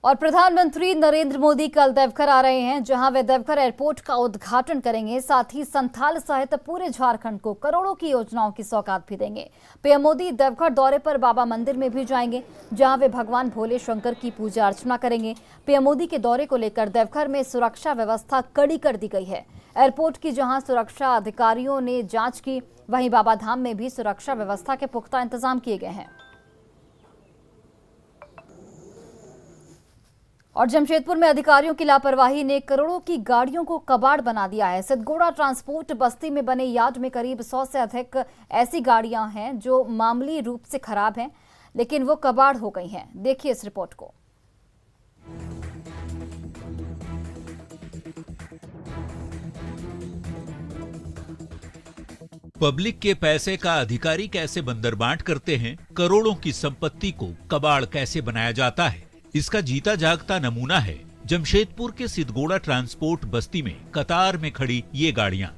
और प्रधानमंत्री नरेंद्र मोदी कल देवघर आ रहे हैं, जहां वे देवघर एयरपोर्ट का उद्घाटन करेंगे। साथ ही संथाल सहित पूरे झारखंड को करोड़ों की योजनाओं की सौगात भी देंगे। पीएम मोदी देवघर दौरे पर बाबा मंदिर में भी जाएंगे, जहां वे भगवान भोले शंकर की पूजा अर्चना करेंगे। पीएम मोदी के दौरे को लेकर देवघर में सुरक्षा व्यवस्था कड़ी कर दी गई है। एयरपोर्ट की जहां सुरक्षा अधिकारियों ने जांच की, वहीं बाबा धाम में भी सुरक्षा व्यवस्था के पुख्ता इंतजाम किए गए हैं। और जमशेदपुर में अधिकारियों की लापरवाही ने करोड़ों की गाड़ियों को कबाड़ बना दिया है। सिद्धगोड़ा ट्रांसपोर्ट बस्ती में बने यार्ड में करीब 100 से अधिक ऐसी गाड़ियां हैं जो मामूली रूप से खराब हैं, लेकिन वो कबाड़ हो गई हैं। देखिए इस रिपोर्ट को। पब्लिक के पैसे का अधिकारी कैसे बंदरबांट करते हैं, करोड़ों की संपत्ति को कबाड़ कैसे बनाया जाता है, इसका जीता जागता नमूना है जमशेदपुर के सिद्धगोड़ा ट्रांसपोर्ट बस्ती में कतार में खड़ी ये गाड़ियां,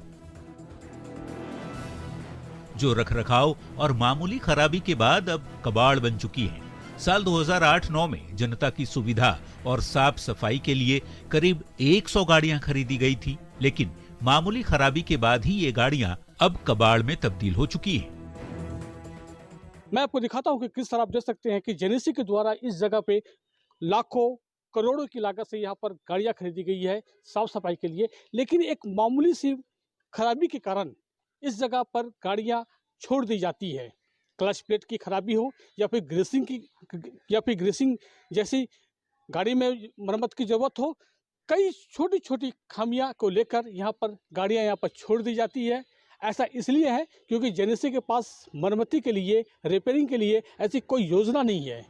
जो रखरखाव और मामूली खराबी के बाद अब कबाड़ बन चुकी हैं। साल 2008-9 में जनता की सुविधा और साफ सफाई के लिए करीब 100 गाड़ियां खरीदी गई थी, लेकिन मामूली खराबी के बाद ही ये गाड़ियां अब कबाड़ में तब्दील हो चुकी हैं। मैं आपको दिखाता हूं कि किस तरह आप देख सकते हैं कि जेनेसी के द्वारा इस जगह पे लाखों करोड़ों की लागत से यहाँ पर गाड़ियाँ खरीदी गई है साफ सफाई के लिए, लेकिन एक मामूली सी खराबी के कारण इस जगह पर गाड़ियाँ छोड़ दी जाती है। क्लच प्लेट की खराबी हो या फिर ग्रेसिंग जैसी गाड़ी में मरम्मत की जरूरत हो, कई छोटी छोटी खामियां को लेकर यहाँ पर गाड़ियाँ यहाँ पर छोड़ दी जाती है। ऐसा इसलिए है क्योंकि जेनेसी के पास मरम्मती के लिए, रिपेयरिंग के लिए ऐसी कोई योजना नहीं है।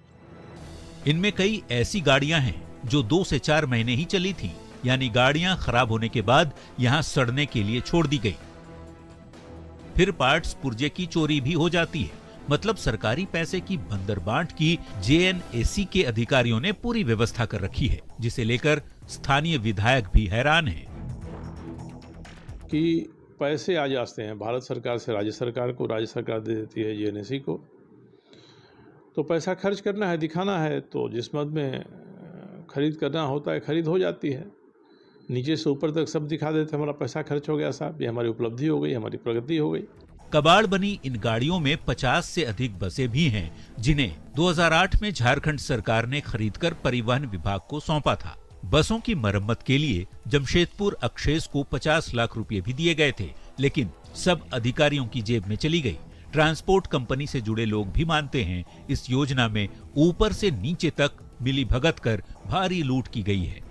इनमें कई ऐसी गाड़ियां हैं जो 2 से 4 महीने ही चली थी, यानी गाड़ियां खराब होने के बाद यहां सड़ने के लिए छोड़ दी गई। फिर पार्ट्स पुर्जे की चोरी भी हो जाती है। मतलब सरकारी पैसे की बंदरबांट की जेएनएसी के अधिकारियों ने पूरी व्यवस्था कर रखी है, जिसे लेकर स्थानीय विधायक भी हैरान हैं कि पैसे आ जाते हैं भारत सरकार से राज्य सरकार को, राज्य सरकार दे देती है जेएनएसी को। तो पैसा खर्च करना है, दिखाना है, तो जिस मद में खरीद करना होता है खरीद हो जाती है। नीचे से ऊपर तक सब दिखा देते हैं, हमारा पैसा खर्च हो गया साहब, ये हमारी उपलब्धि हो गई, हमारी प्रगति हो गई। कबाड़ बनी इन गाड़ियों में 50 से अधिक बसें भी हैं, जिन्हें 2008 में झारखंड सरकार ने खरीदकर परिवहन विभाग को सौंपा था। बसों की मरम्मत के लिए जमशेदपुर अक्षेस को 50 लाख रुपए भी दिए गए थे, लेकिन सब अधिकारियों की जेब में चली गई। ट्रांसपोर्ट कंपनी से जुड़े लोग भी मानते हैं इस योजना में ऊपर से नीचे तक मिली भगत कर भारी लूट की गई है।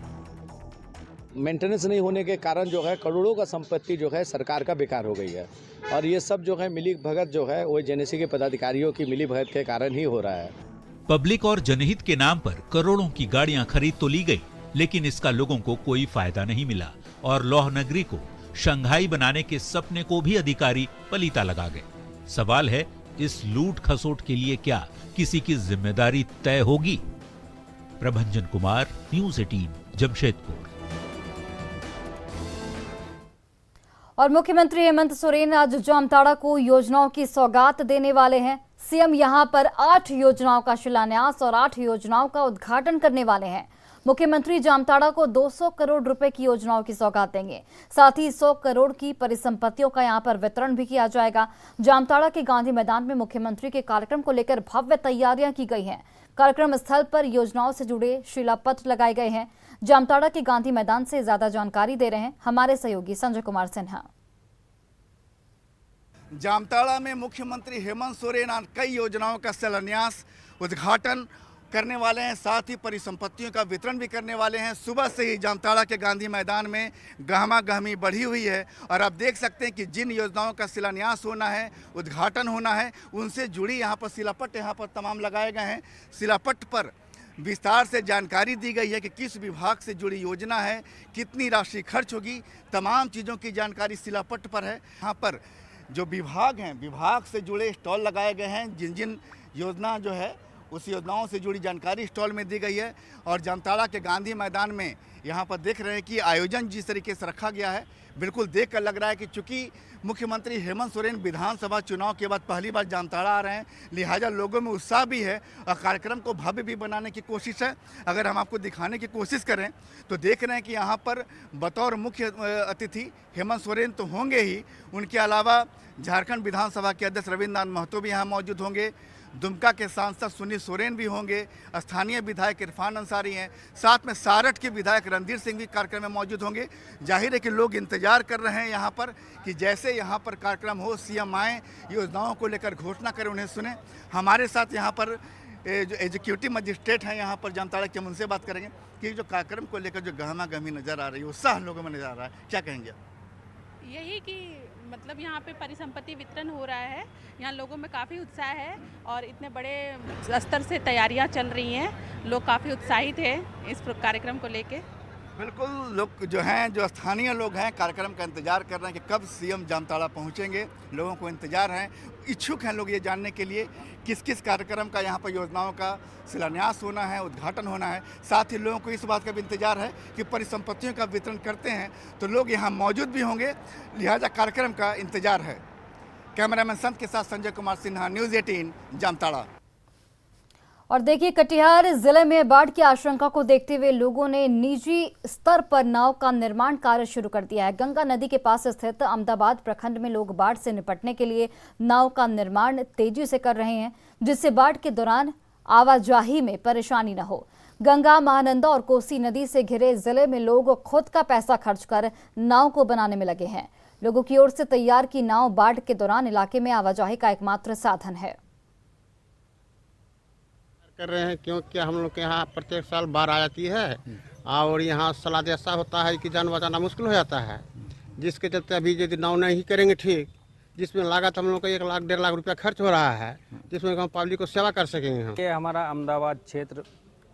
मेंटेनेंस नहीं होने के कारण जो है करोड़ों का संपत्ति जो है सरकार का बेकार हो गई है, और ये सब जो है मिली भगत जो है वो जेनेसी के पदाधिकारियों की मिली भगत के कारण ही हो रहा है। पब्लिक और जनहित के नाम पर करोड़ों की गाड़ियां खरीद तो ली गई, लेकिन इसका लोगों को कोई फायदा नहीं मिला और लौह नगरी को शंघाई बनाने के सपने को भी अधिकारी पलीता लगा गए। सवाल है, इस लूट खसोट के लिए क्या किसी की जिम्मेदारी तय होगी? प्रभंजन कुमार, न्यूज़ 18, जमशेदपुर। और मुख्यमंत्री हेमंत सोरेन आज जामताड़ा को योजनाओं की सौगात देने वाले हैं। सीएम यहां पर 8 योजनाओं का शिलान्यास और 8 योजनाओं का उद्घाटन करने वाले हैं। मुख्यमंत्री जामताड़ा को 200 करोड़ रुपए की योजनाओं की सौगात देंगे। साथ ही 100 करोड़ की परिसंपत्तियों का यहां पर वितरण भी किया जाएगा। जामताड़ा के गांधी मैदान में मुख्यमंत्री के कार्यक्रम को लेकर भव्य तैयारियां की गई हैं। कार्यक्रम स्थल पर योजनाओं से जुड़े शिलापत्र लगाए गए हैं। जामताड़ा के गांधी मैदान से ज्यादा जानकारी दे रहे हैं हमारे सहयोगी संजय कुमार सिन्हा। जामताड़ा में मुख्यमंत्री हेमंत सोरेन कई योजनाओं का शिलान्यास, उद्घाटन करने वाले हैं, साथ ही परिसंपत्तियों का वितरण भी करने वाले हैं। सुबह से ही जामताड़ा के गांधी मैदान में गहमा गहमी बढ़ी हुई है और आप देख सकते हैं कि जिन योजनाओं का शिलान्यास होना है, उद्घाटन होना है, उनसे जुड़ी यहाँ पर शिलापट यहाँ पर तमाम लगाए गए हैं। शिलापट पर विस्तार से जानकारी दी गई है कि किस विभाग से जुड़ी योजना है, कितनी राशि खर्च होगी, तमाम चीज़ों की जानकारी शिलापट पर है। यहाँ पर जो विभाग हैं, विभाग से जुड़े स्टॉल लगाए गए हैं, जिन जिन योजना जो है उस योजनाओं से जुड़ी जानकारी स्टॉल में दी गई है। और जामताड़ा के गांधी मैदान में यहाँ पर देख रहे हैं कि आयोजन जिस तरीके से रखा गया है, बिल्कुल देख कर लग रहा है कि चूंकि मुख्यमंत्री हेमंत सोरेन विधानसभा चुनाव के बाद पहली बार जामताड़ा आ रहे हैं, लिहाजा लोगों में उत्साह भी है और कार्यक्रम को भव्य भी बनाने की कोशिश है। अगर हम आपको दिखाने की कोशिश करें तो देख रहे हैं कि यहाँ पर बतौर मुख्य अतिथि हेमंत सोरेन तो होंगे ही, उनके अलावा झारखंड विधानसभा के अध्यक्ष रविंद्र नाथ महतो भी यहाँ मौजूद होंगे, दुमका के सांसद सुनील सोरेन भी होंगे, स्थानीय विधायक इरफान अंसारी हैं, साथ में सारठ के विधायक रणधीर सिंह भी कार्यक्रम में मौजूद होंगे। जाहिर है कि लोग इंतजार कर रहे हैं यहाँ पर कि जैसे यहाँ पर कार्यक्रम हो, सीएम आए, योजनाओं को लेकर घोषणा करें, उन्हें सुने। हमारे साथ यहाँ पर जो एग्जीक्यूटिव मजिस्ट्रेट हैं यहाँ पर जामताड़ा के, हम उनसे बात करेंगे कि जो कार्यक्रम को लेकर जो गहमा गहमी नज़र आ रही है, उत्साह लोगों में नजर आ रहा है, क्या कहेंगे? यही कि मतलब यहाँ पे परिसंपत्ति वितरण हो रहा है, यहाँ लोगों में काफ़ी उत्साह है और इतने बड़े स्तर से तैयारियाँ चल रही हैं, लोग काफ़ी उत्साहित हैं इस कार्यक्रम को लेके। बिल्कुल, लोग जो हैं, जो स्थानीय लोग हैं, कार्यक्रम का इंतजार कर रहे हैं कि कब सीएम जामताड़ा पहुंचेंगे। लोगों को इंतजार है, इच्छुक हैं लोग ये जानने के लिए किस किस कार्यक्रम का यहाँ पर योजनाओं का शिलान्यास होना है, उद्घाटन होना है। साथ ही लोगों को इस बात का भी इंतजार है कि परिसंपत्तियों का वितरण करते हैं तो लोग यहाँ मौजूद भी होंगे, लिहाजा कार्यक्रम का इंतजार है। कैमरामैन संत के साथ संजय कुमार सिन्हा, न्यूज़ 18 जामताड़ा। और देखिए, कटिहार जिले में बाढ़ की आशंका को देखते हुए लोगों ने निजी स्तर पर नाव का निर्माण कार्य शुरू कर दिया है। गंगा नदी के पास स्थित अहमदाबाद प्रखंड में लोग बाढ़ से निपटने के लिए नाव का निर्माण तेजी से कर रहे हैं, जिससे बाढ़ के दौरान आवाजाही में परेशानी न हो। गंगा, महानंदा और कोसी नदी से घिरे जिले में लोग खुद का पैसा खर्च कर नाव को बनाने में लगे हैं। लोगों की ओर से तैयार की नाव बाढ़ के दौरान इलाके में आवाजाही का एकमात्र साधन है। कर रहे हैं क्योंकि हम लोग के यहाँ प्रत्येक साल बाढ़ आ जाती है और यहाँ सलाद ऐसा होता है कि जान बचाना मुश्किल हो जाता है, जिसके चलते अभी यदि नाव नहीं करेंगे ठीक, जिसमें लागत हम लोग का 1 लाख 1.5 लाख रुपया खर्च हो रहा है, जिसमें हम पब्लिक को सेवा कर सकेंगे। हम ये हमारा अहमदाबाद क्षेत्र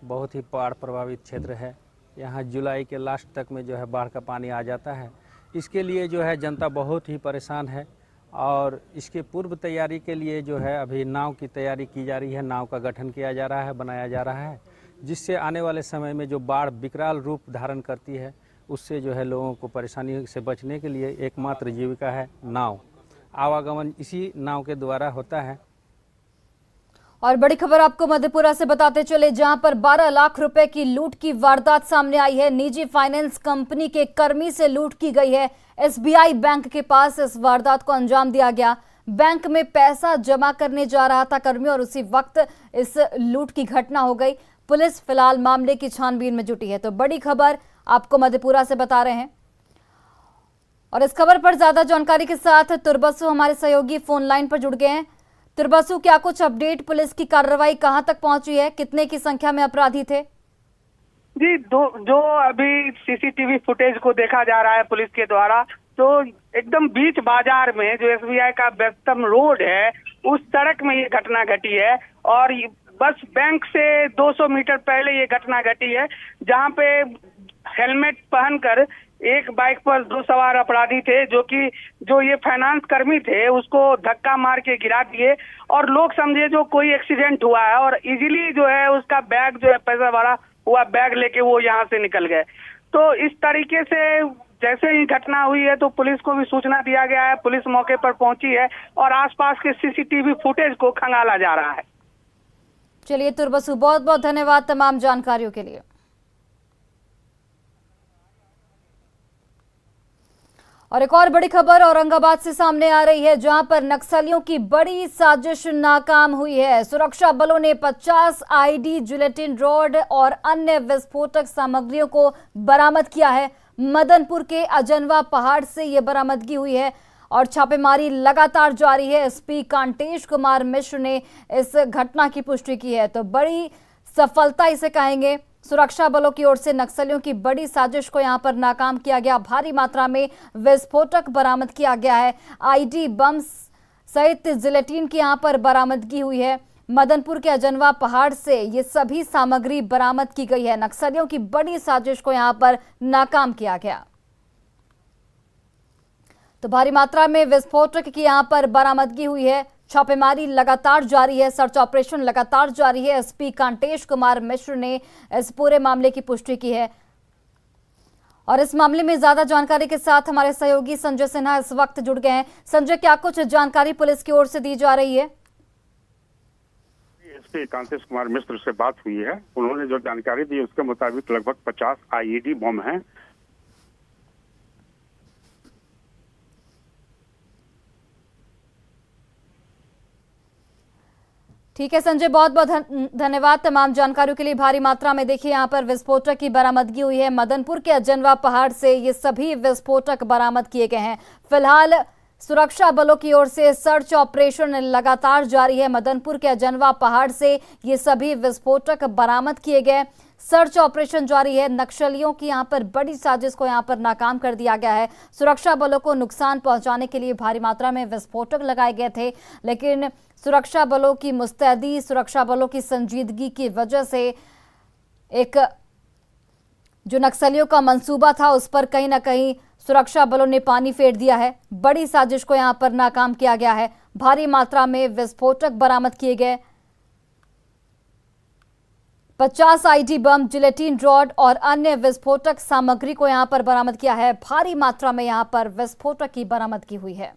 बहुत ही बाढ़ प्रभावित क्षेत्र है। यहाँ जुलाई के लास्ट तक में जो है बाढ़ का पानी आ जाता है। इसके लिए जो है जनता बहुत ही परेशान है और इसके पूर्व तैयारी के लिए जो है अभी नाव की तैयारी की जा रही है, नाव का गठन किया जा रहा है, बनाया जा रहा है, जिससे आने वाले समय में जो बाढ़ विकराल रूप धारण करती है उससे जो है लोगों को परेशानी से बचने के लिए एकमात्र जीविका है नाव। आवागमन इसी नाव के द्वारा होता है। और बड़ी खबर आपको मधेपुरा से बताते चले, जहां पर 12 लाख रुपए की लूट की वारदात सामने आई है। निजी फाइनेंस कंपनी के कर्मी से लूट की गई है। एसबीआई बैंक के पास इस वारदात को अंजाम दिया गया। बैंक में पैसा जमा करने जा रहा था कर्मी और उसी वक्त इस लूट की घटना हो गई। पुलिस फिलहाल मामले की छानबीन में जुटी है। तो बड़ी खबर आपको मधेपुरा से बता रहे हैं। और इस खबर पर ज्यादा जानकारी के साथ तुरबसु हमारे सहयोगी फोन लाइन पर जुड़ गए हैं। तुरबसु, क्या कुछ अपडेट, पुलिस की कार्रवाई कहां तक पहुंची है, कितने की संख्या में अपराधी थे? जी, जो अभी सीसीटीवी फुटेज को देखा जा रहा है पुलिस के द्वारा, तो एकदम बीच बाजार में जो एसबीआई का व्यस्तम रोड है उस सड़क में ये घटना घटी है और बस बैंक से 200 मीटर पहले ये घटना घटी है, जहां पे हेलमेट पहनकर एक बाइक पर 2 सवार अपराधी थे जो ये फाइनेंस कर्मी थे उसको धक्का मार के गिरा दिए और लोग समझे जो कोई एक्सीडेंट हुआ है और इजीली जो है उसका बैग जो है पैसा भरा हुआ बैग लेके वो यहाँ से निकल गए। तो इस तरीके से जैसे ही घटना हुई है तो पुलिस को भी सूचना दिया गया है, पुलिस मौके पर पहुंची है और आसपास के सीसीटीवी फुटेज को खंगाला जा रहा है। चलिए तुरबसु, बहुत बहुत धन्यवाद तमाम जानकारियों के लिए। और एक और बड़ी खबर औरंगाबाद से सामने आ रही है, जहां पर नक्सलियों की बड़ी साजिश नाकाम हुई है। सुरक्षा बलों ने 50 आईडी, जिलेटिन रॉड और अन्य विस्फोटक सामग्रियों को बरामद किया है। मदनपुर के अजनवा पहाड़ से ये बरामदगी हुई है और छापेमारी लगातार जारी है। एसपी कांटेश कुमार मिश्र ने इस घटना की पुष्टि की है। तो बड़ी सफलता इसे कहेंगे। सुरक्षा बलों की ओर से नक्सलियों की बड़ी साजिश को यहां पर नाकाम किया गया। भारी मात्रा में विस्फोटक बरामद किया गया है। आईडी बम सहित जिलेटिन की यहां पर बरामदगी हुई है। मदनपुर के अजनवा पहाड़ से ये सभी सामग्री बरामद की गई है। नक्सलियों की बड़ी साजिश को यहां पर नाकाम किया गया। तो भारी मात्रा में विस्फोटक की यहां पर बरामदगी हुई है। छापेमारी लगातार जारी है, सर्च ऑपरेशन लगातार जारी है। एसपी कांटेश कुमार मिश्र ने इस पूरे मामले की पुष्टि की है और इस मामले में ज्यादा जानकारी के साथ हमारे सहयोगी संजय सिन्हा इस वक्त जुड़ गए हैं। संजय, क्या कुछ जानकारी पुलिस की ओर से दी जा रही है? एसपी कांटेश कुमार मिश्र से बात हुई है। उन्होंने जो जानकारी दी उसके मुताबिक लगभग 50 आईईडी बम हैं। ठीक है संजय, बहुत बहुत धन्यवाद तमाम जानकारियों के लिए। भारी मात्रा में देखिए यहाँ पर विस्फोटक की बरामदगी हुई है। मदनपुर के अजनवा पहाड़ से ये सभी विस्फोटक बरामद किए गए हैं। फिलहाल सुरक्षा बलों की ओर से सर्च ऑपरेशन लगातार जारी है। मदनपुर के अजनवा पहाड़ से ये सभी विस्फोटक बरामद किए गए, सर्च ऑपरेशन जारी है। नक्सलियों की यहाँ पर बड़ी साजिश को यहाँ पर नाकाम कर दिया गया है। सुरक्षा बलों को नुकसान पहुंचाने के लिए भारी मात्रा में विस्फोटक लगाए गए थे, लेकिन सुरक्षा बलों की मुस्तैदी, सुरक्षा बलों की संजीदगी की वजह से एक जो नक्सलियों का मंसूबा था उस पर कहीं ना कहीं सुरक्षा बलों ने पानी फेर दिया है। बड़ी साजिश को यहां पर नाकाम किया गया है। भारी मात्रा में विस्फोटक बरामद किए गए। 50 आईडी बम, जिलेटिन रॉड और अन्य विस्फोटक सामग्री को यहां पर बरामद किया है। भारी मात्रा में यहां पर विस्फोटक की बरामदगी हुई है।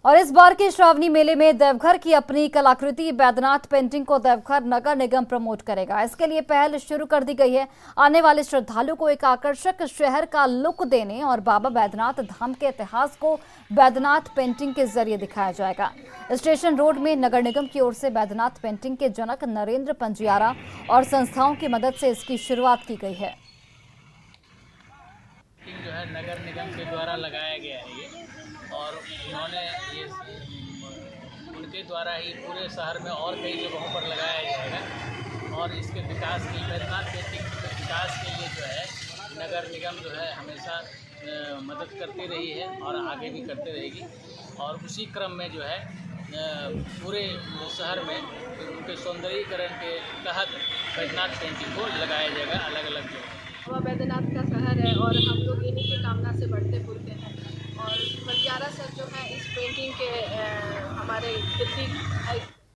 और इस बार के श्रावणी मेले में देवघर की अपनी कलाकृति बैद्यनाथ पेंटिंग को देवघर नगर निगम प्रमोट करेगा। इसके लिए पहल शुरू कर दी गई है। आने वाले श्रद्धालुओं को एक आकर्षक शहर का लुक देने और बाबा बैद्यनाथ धाम के इतिहास को बैद्यनाथ पेंटिंग के जरिए दिखाया जाएगा। स्टेशन रोड में नगर निगम की ओर से बैद्यनाथ पेंटिंग के जनक नरेंद्र पंजियारा और संस्थाओं की मदद से इसकी शुरुआत की गई है। जो है नगर निगम के द्वारा लगाया गया है ये, और उन्होंने ये उनके द्वारा ही पूरे शहर में और कई जगहों पर लगाया जाएगा। और इसके विकास के बैद्यनाथ पेंटिंग के विकास के लिए जो है नगर निगम जो है हमेशा मदद करती रही है और आगे भी करती रहेगी। और उसी क्रम में जो है पूरे शहर में उनके सौंदर्यीकरण के तहत बैद्यनाथ पेंटिंग को लगाया जाएगा अलग अलग जगह। बाबा बैद्यनाथ का शहर है और हम लोग इन्हीं की कामना से बढ़ते फूलते हैं। और पंजियारा सर जो है इस पेंटिंग के हमारे कृति